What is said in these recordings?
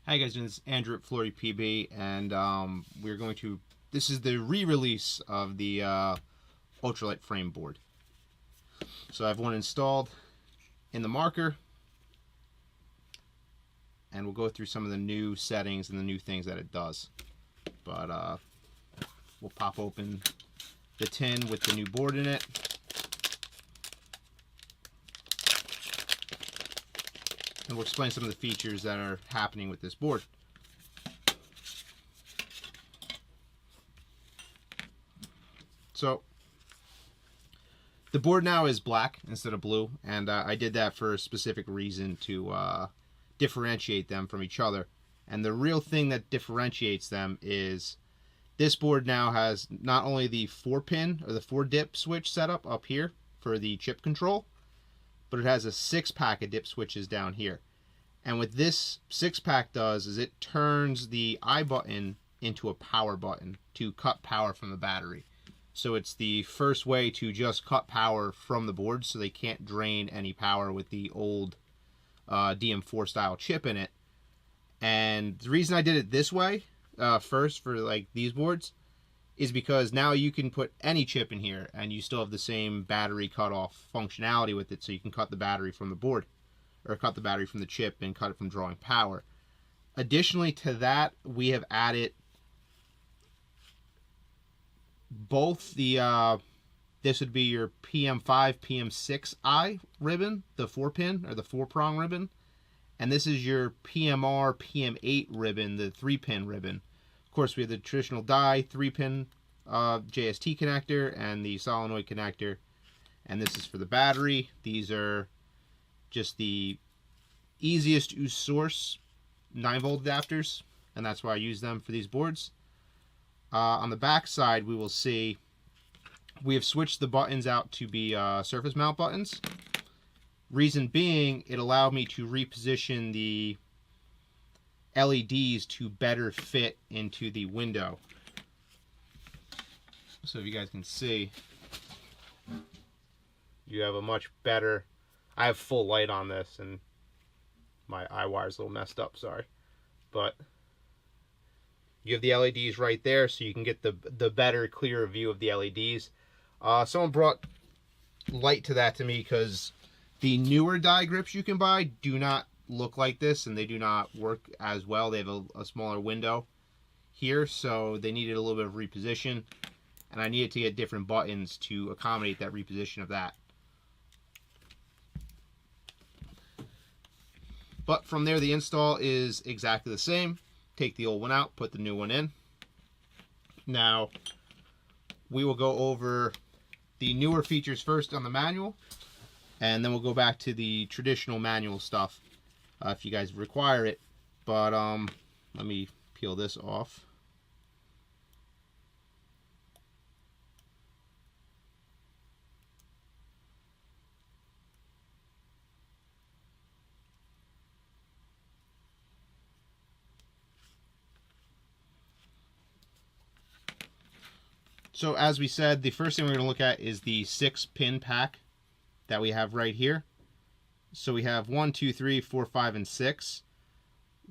Hi guys, this is Andrew at FloryPB, and this is the re-release of the Ultralite frame board. So I have one installed in the marker, and we'll go through some of the new settings and the new things that it does. But we'll pop open the tin with the new board in it. And we'll explain some of the features that are happening with this board. So the board now is black instead of blue, and I did that for a specific reason to differentiate them from each other. And the real thing that differentiates them is this board now has not only the 4-pin or the 4-dip switch setup up here for the chip control, but it has a 6-pack of dip switches down here. And what this 6-pack does is it turns the I button into a power button to cut power from the battery. So it's the first way to just cut power from the board, so they can't drain any power with the old DM4 style chip in it. And the reason I did it this way first for like these boards is because now you can put any chip in here and you still have the same battery cutoff functionality with it, so you can cut the battery from the board, or cut the battery from the chip and cut it from drawing power. Additionally to that, we have added both the this would be your PM5 PM6I ribbon, the 4-pin or the 4-prong ribbon, and this is your PMR PM8 ribbon, the 3-pin ribbon. Of course, we have the traditional die 3-pin JST connector and the solenoid connector, and this is for the battery. These are just the easiest to source 9-volt adapters, and that's why I use them for these boards. On the back side, we will see we have switched the buttons out to be surface mount buttons. Reason being, it allowed me to reposition the LEDs to better fit into the window. So if you guys can see, you have a much better, I have full light on this and my eye wire's a little messed up, sorry. But you have the LEDs right there, so you can get the better, clearer view of the LEDs. Someone brought light to that to me because the newer die grips you can buy do not look like this, and they do not work as well. They have a smaller window here, so they needed a little bit of reposition, and I needed to get different buttons to accommodate that reposition of that. But from there, the install is exactly the same. Take the old one out, put the new one in. Now, we will go over the newer features first on the manual, and then we'll go back to the traditional manual stuff if you guys require it. But let me peel this off. So as we said, the first thing we're going to look at is the 6-pin pack that we have right here. So we have 1, 2, 3, 4, 5, and 6.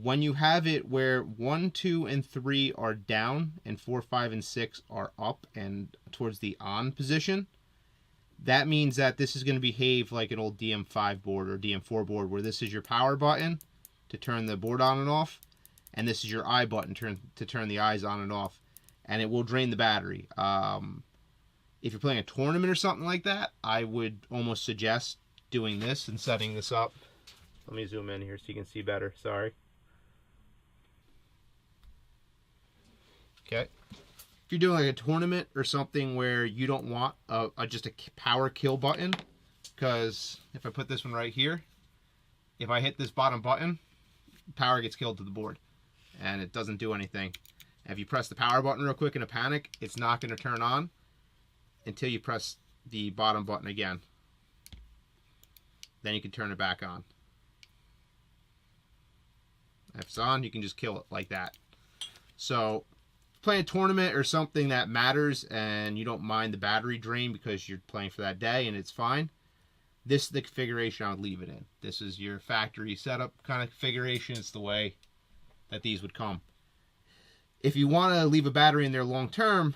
When you have it where 1, 2, and 3 are down and 4, 5, and 6 are up and towards the on position, that means that this is going to behave like an old DM5 board or DM4 board, where this is your power button to turn the board on and off, and this is your I button to turn the eyes on and off. And it will drain the battery. If you're playing a tournament or something like that, I would almost suggest doing this and setting this up. Let me zoom in here so you can see better. Sorry. Okay. If you're doing like a tournament or something where you don't want just a power kill button, because if I put this one right here, if I hit this bottom button, power gets killed to the board, and it doesn't do anything. If you press the power button real quick in a panic, it's not going to turn on until you press the bottom button again. Then you can turn it back on. If it's on, you can just kill it like that. So, playing a tournament or something that matters and you don't mind the battery drain because you're playing for that day and it's fine, this is the configuration I would leave it in. This is your factory setup kind of configuration. It's the way that these would come. If you want to leave a battery in there long term,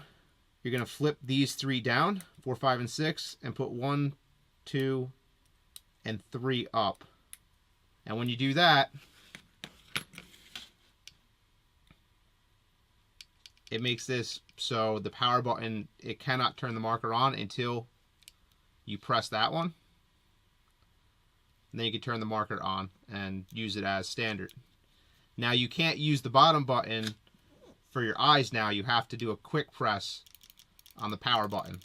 you're going to flip these 3 down, 4, 5, and 6, and put 1, 2, and 3 up. And when you do that, it makes this so the power button, it cannot turn the marker on until you press that one. And then you can turn the marker on and use it as standard. Now you can't use the bottom button for your eyes now. You have to do a quick press on the power button.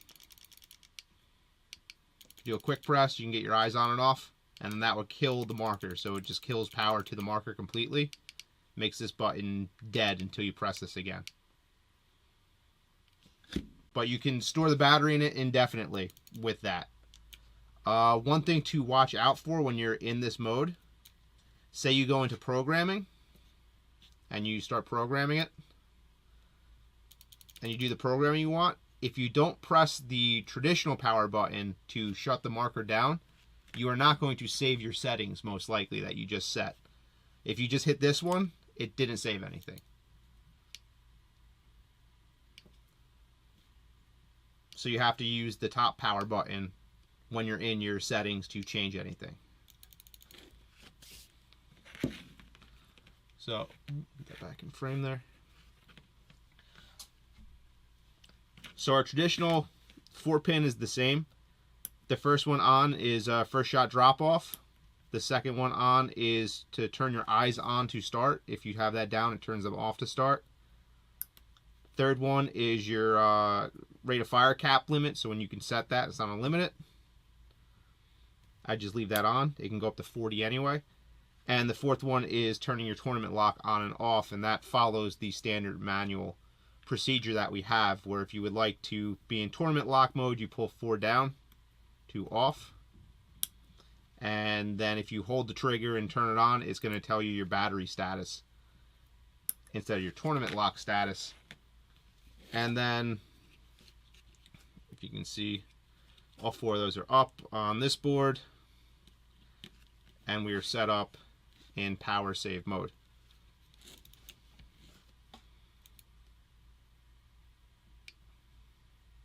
If you do a quick press, you can get your eyes on and off, and then that would kill the marker. So it just kills power to the marker completely. Makes this button dead until you press this again. But you can store the battery in it indefinitely with that. One thing to watch out for when you're in this mode, say you go into programming and you start programming it and you do the programming you want. If you don't press the traditional power button to shut the marker down, you are not going to save your settings, most likely, that you just set. If you just hit this one, it didn't save anything. So you have to use the top power button when you're in your settings to change anything. So, get that back in frame there. So our traditional 4-pin is the same. The first one on is first shot drop off. The second one on is to turn your eyes on to start. If you have that down, it turns them off to start. Third one is your rate of fire cap limit. So when you can set that, it's not unlimited. I just leave that on. It can go up to 40 anyway. And the fourth one is turning your tournament lock on and off, and that follows the standard manual procedure that we have, where if you would like to be in tournament lock mode, you pull 4 down to off. And then if you hold the trigger and turn it on, it's going to tell you your battery status instead of your tournament lock status. And then, if you can see, all 4 of those are up on this board, and we are set up in power save mode.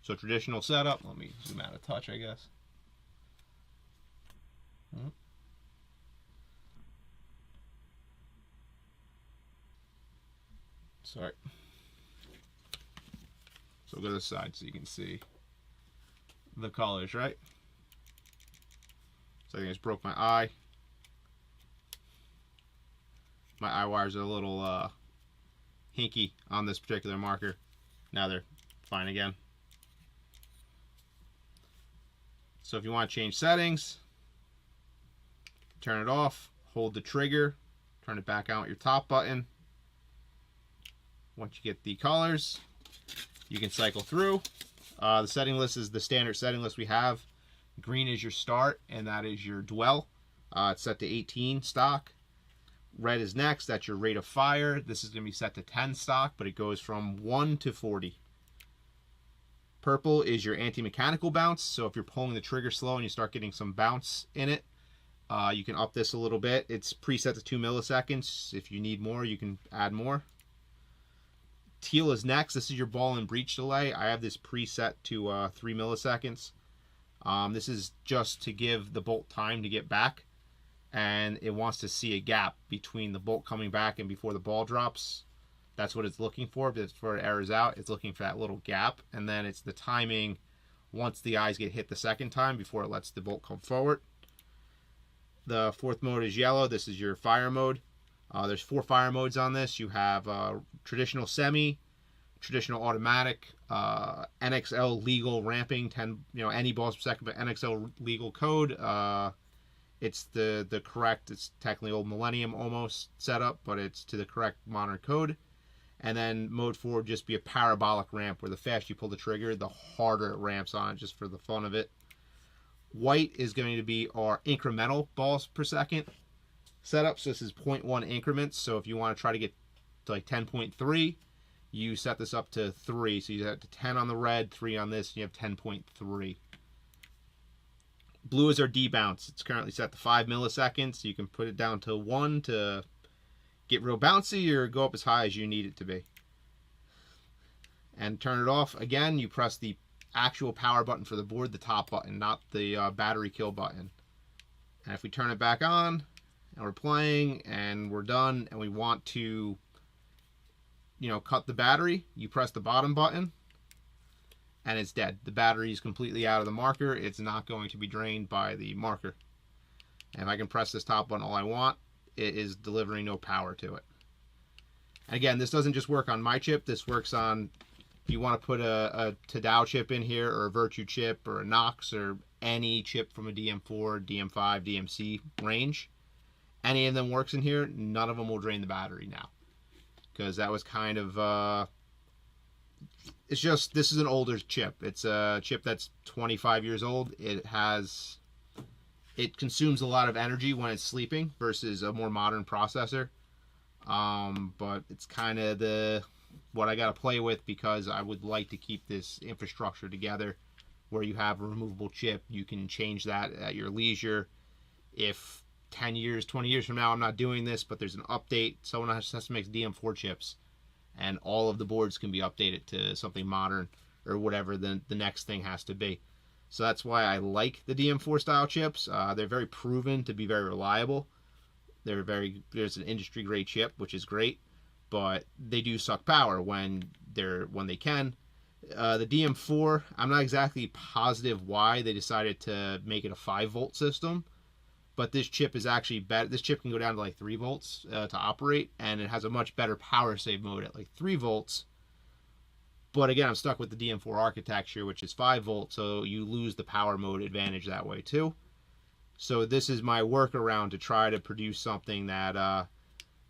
So traditional setup, let me zoom out a touch, I guess. Sorry. So go to the side so you can see the colors, right? So I think I just broke my eye. My eye wires are a little hinky on this particular marker. Now they're fine again. So if you want to change settings, turn it off, hold the trigger, turn it back on with your top button. Once you get the colors, you can cycle through. The setting list is the standard setting list we have. Green is your start, and that is your dwell. It's set to 18 stock. Red is next. That's your rate of fire. This is going to be set to 10 stock, but it goes from 1 to 40. Purple is your anti-mechanical bounce. So if you're pulling the trigger slow and you start getting some bounce in it, you can up this a little bit. It's preset to 2 milliseconds. If you need more, you can add more. Teal is next. This is your ball and breach delay. I have this preset to 3 milliseconds. This is just to give the bolt time to get back, and it wants to see a gap between the bolt coming back and before the ball drops. That's what it's looking for. Before it errors out, it's looking for that little gap, and then it's the timing once the eyes get hit the second time before it lets the bolt come forward. The fourth mode is yellow. This is your fire mode. There's 4 fire modes on this. You have traditional semi, traditional automatic, NXL legal ramping, 10 any balls per second, but NXL legal code. It's the correct, it's technically old millennium almost setup, but it's to the correct modern code. And then mode 4 would just be a parabolic ramp, where the faster you pull the trigger, the harder it ramps on, just for the fun of it. White is going to be our incremental balls per second setup. So this is 0.1 increments. So if you want to try to get to like 10.3, you set this up to 3. So you set to 10 on the red, 3 on this, and you have 10.3. Blue is our debounce. It's currently set to 5 milliseconds. So you can put it down to 1 to get real bouncy or go up as high as you need it to be. And turn it off. Again, you press the actual power button for the board, the top button, not the battery kill button. And if we turn it back on and we're playing and we're done and we want to, you know, cut the battery, you press the bottom button and it's dead. The battery is completely out of the marker. It's not going to be drained by the marker. And if I can press this top button all I want, it is delivering no power to it. And again, this doesn't just work on my chip. This works on, if you want to put a Tadao chip in here, or a Virtue chip, or a Knox, or any chip from a DM4, DM5, DMC range, any of them works in here. None of them will drain the battery now. Because that was kind of, it's just, this is an older chip. It's a chip that's 25 years old. It consumes a lot of energy when it's sleeping versus a more modern processor. But it's kind of what I got to play with, because I would like to keep this infrastructure together where you have a removable chip. You can change that at your leisure. If 10 years, 20 years from now I'm not doing this, but there's an update, someone has to make DM4 chips, and all of the boards can be updated to something modern or whatever the next thing has to be. So that's why I like the DM4 style chips. They're very proven to be very reliable. There's an industry grade chip, which is great, but they do suck power when they can. The DM4, I'm not exactly positive why they decided to make it a 5-volt system, but this chip is actually better. This chip can go down to like 3 volts to operate, and it has a much better power save mode at like 3 volts. But again, I'm stuck with the DM4 architecture, which is 5 volts, so you lose the power mode advantage that way too. So this is my workaround to try to produce something that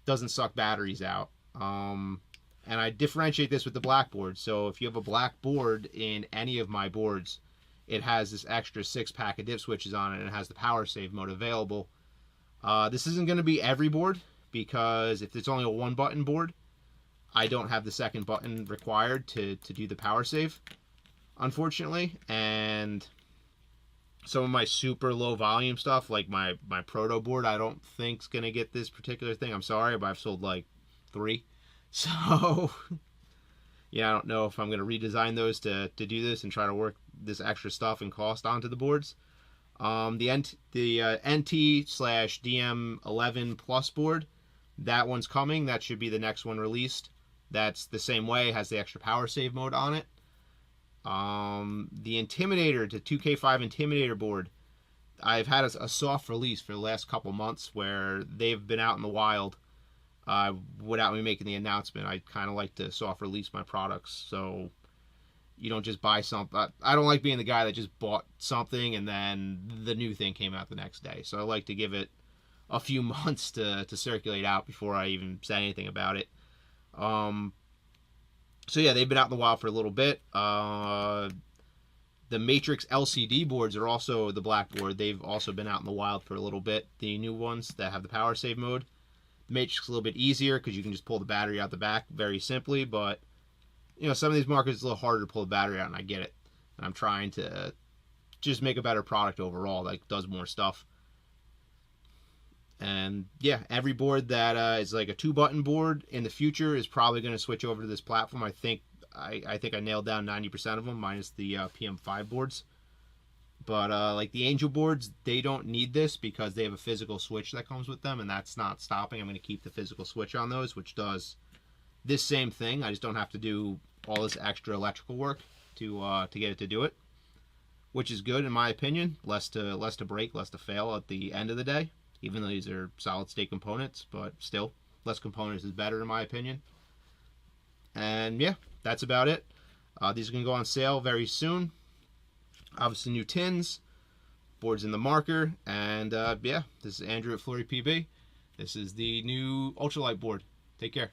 doesn't suck batteries out. And I differentiate this with the black board. So if you have a black board in any of my boards, it has this extra 6-pack of dip switches on it, and it has the power save mode available. This isn't going to be every board, because if it's only a 1-button board, I don't have the second button required to do the power save, unfortunately. And some of my super low volume stuff, like my proto board, I don't think is going to get this particular thing. I'm sorry, but I've sold like 3. So, yeah, I don't know if I'm going to redesign those to do this and try to work this extra stuff and cost onto the boards. The NT/DM11 Plus board, that one's coming. That should be the next one released. That's the same way, has the extra power save mode on it. The Intimidator, the 2K5 Intimidator board, I've had a soft release for the last couple months where they've been out in the wild without me making the announcement. I kind of like to soft release my products, so you don't just buy something. I don't like being the guy that just bought something and then the new thing came out the next day. So I like to give it a few months to circulate out before I even say anything about it. So yeah, they've been out in the wild for a little bit. The Matrix LCD boards are also the black board. They've also been out in the wild for a little bit. The new ones that have the power save mode. The Matrix is a little bit easier because you can just pull the battery out the back very simply, but you know, some of these markers it's a little harder to pull the battery out, and I get it. And I'm trying to just make a better product overall that does more stuff. And yeah, every board that is like a 2-button board in the future is probably going to switch over to this platform. I think I nailed down 90% of them, minus the PM5 boards. But like the Angel boards, they don't need this because they have a physical switch that comes with them, and that's not stopping. I'm going to keep the physical switch on those, which does this same thing. I just don't have to do all this extra electrical work to get it to do it, which is good in my opinion. Less to break, less to fail at the end of the day. Even though these are solid state components, but still, less components is better in my opinion. And yeah, that's about it. These are going to go on sale very soon. Obviously new tins, boards in the marker, and yeah, this is Andrew at FloryPB. This is the new Ultralite board. Take care.